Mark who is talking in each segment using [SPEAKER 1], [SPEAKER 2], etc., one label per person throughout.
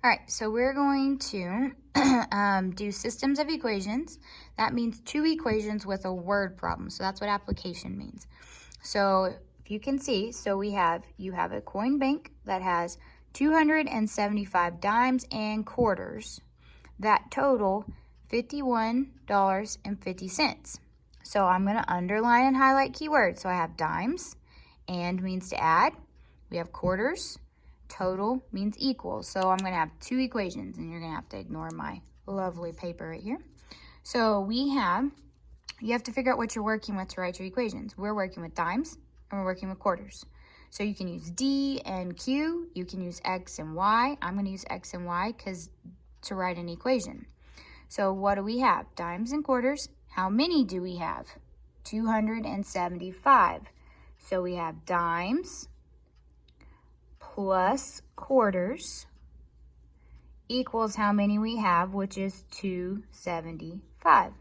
[SPEAKER 1] All right, so we're going to do systems of equations. That means two equations with a word problem. So that's what application means. So if you can see, so you have a coin bank that has 275 dimes and quarters that total $51.50. So I'm going to underline and highlight keywords. So I have dimes, and means to add. We have quarters. Total means equal. So I'm going to have two equations, and you're going to have to ignore my lovely paper right here. So you have to figure out what you're working with to write your equations. We're working with dimes, and we're working with quarters. So you can use D and Q. You can use X and Y. I'm going to use X and Y to write an equation. So what do we have? Dimes and quarters. How many do we have? 275. So we have dimes plus quarters equals how many we have, which is 275.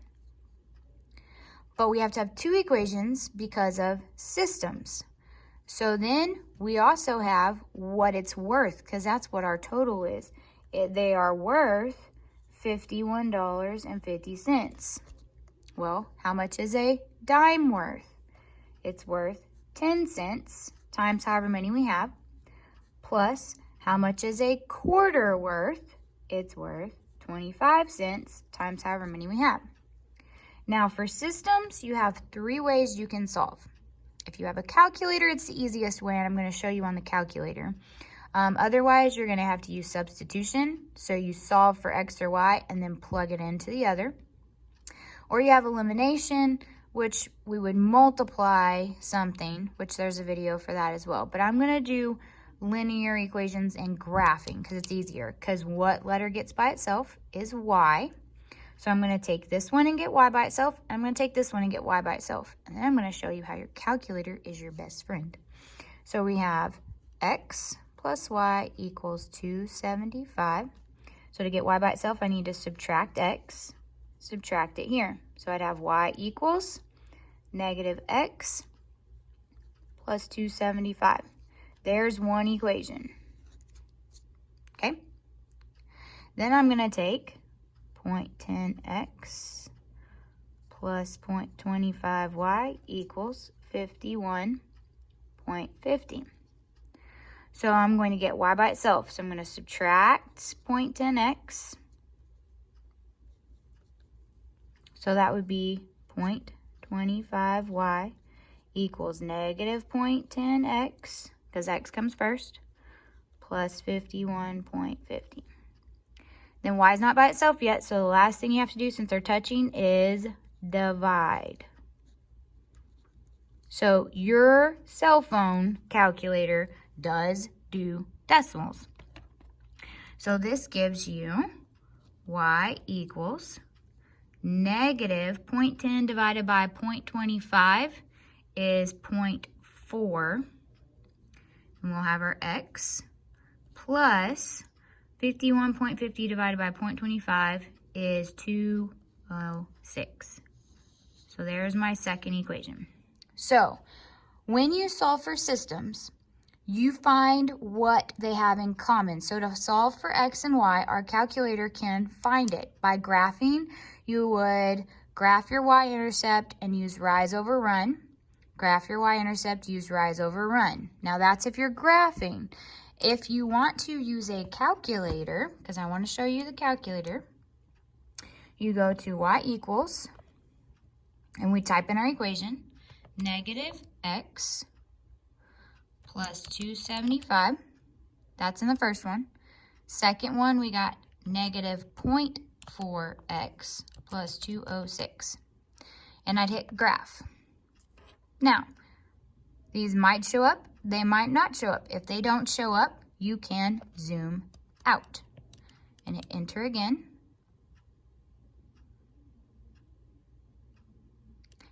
[SPEAKER 1] But we have to have two equations because of systems. So then we also have what it's worth, because that's what our total is. They are worth $51.50. Well, how much is a dime worth? It's worth 10 cents times however many we have, plus how much is a quarter worth? It's worth 25 cents times however many we have. Now for systems, you have three ways you can solve. If you have a calculator, it's the easiest way, and I'm going to show you on the calculator. Otherwise, you're going to have to use substitution. So you solve for X or Y and then plug it into the other. Or you have elimination, which we would multiply something, which there's a video for that as well. But I'm going to do linear equations and graphing because it's easier. Because what letter gets by itself is Y. So I'm going to take this one and get Y by itself. And I'm going to take this one and get Y by itself. And then I'm going to show you how your calculator is your best friend. So we have X plus Y equals 275. So to get Y by itself, I need to subtract X. Subtract it here. So I'd have Y equals negative X plus 275. There's one equation. Okay? Then I'm going to take 0.10x plus 0.25y equals 51.50. So I'm going to get y by itself. So I'm going to subtract 0.10x. So that would be 0.25y equals negative 0.10x, because x comes first, plus 51.50. Then y is not by itself yet, so the last thing you have to do since they're touching is divide. So your cell phone calculator does do decimals. So this gives you y equals negative 0.10 divided by 0.25 is 0.4. And we'll have our x plus 51.50 divided by 0.25 is 206. So there's my second equation. So when you solve for systems, you find what they have in common. So to solve for x and y, our calculator can find it. By graphing, you would graph your y-intercept and use rise over run. Graph your y-intercept, use rise over run. Now that's if you're graphing. If you want to use a calculator, because I want to show you the calculator, you go to y equals, and we type in our equation, negative x plus 275. That's in the first one. Second one, we got negative 0.4x plus 206. And I'd hit graph. Now, these might show up, they might not show up. If they don't show up, you can zoom out. And hit enter again.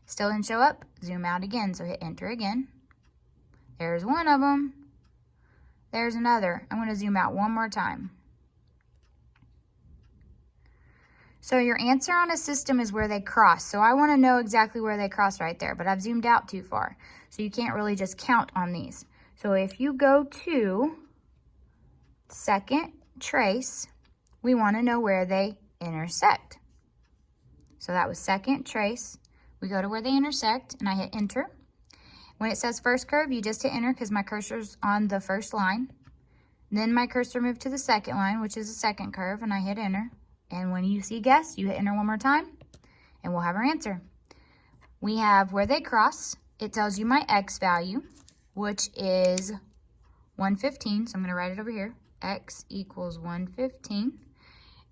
[SPEAKER 1] Still didn't show up, zoom out again, so hit enter again. There's one of them. There's another. I'm going to zoom out one more time. So your answer on a system is where they cross. So I want to know exactly where they cross right there, but I've zoomed out too far. So you can't really just count on these. So if you go to second trace, we want to know where they intersect. So that was second trace. We go to where they intersect, and I hit enter. When it says first curve, you just hit enter because my cursor's on the first line. Then my cursor moved to the second line, which is the second curve, and I hit enter. And when you see guess, you hit enter one more time, and we'll have our answer. We have where they cross. It tells you my x value, which is 115. So I'm going to write it over here. X equals 115.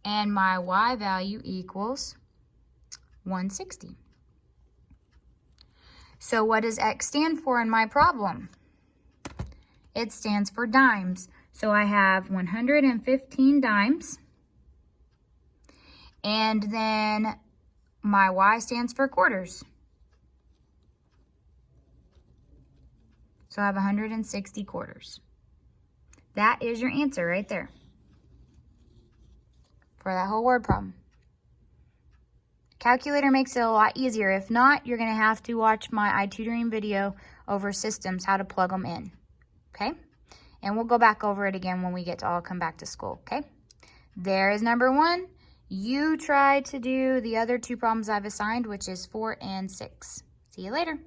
[SPEAKER 1] And my y value equals 160. So what does X stand for in my problem? It stands for dimes. So I have 115 dimes. And then my Y stands for quarters. So I have 160 quarters. That is your answer right there for that whole word problem. Calculator makes it a lot easier. If not, you're going to have to watch my iTutoring video over systems, how to plug them in. Okay? And we'll go back over it again when we get to all come back to school. Okay? There is number 1. You try to do the other 2 problems I've assigned, which is 4 and 6. See you later.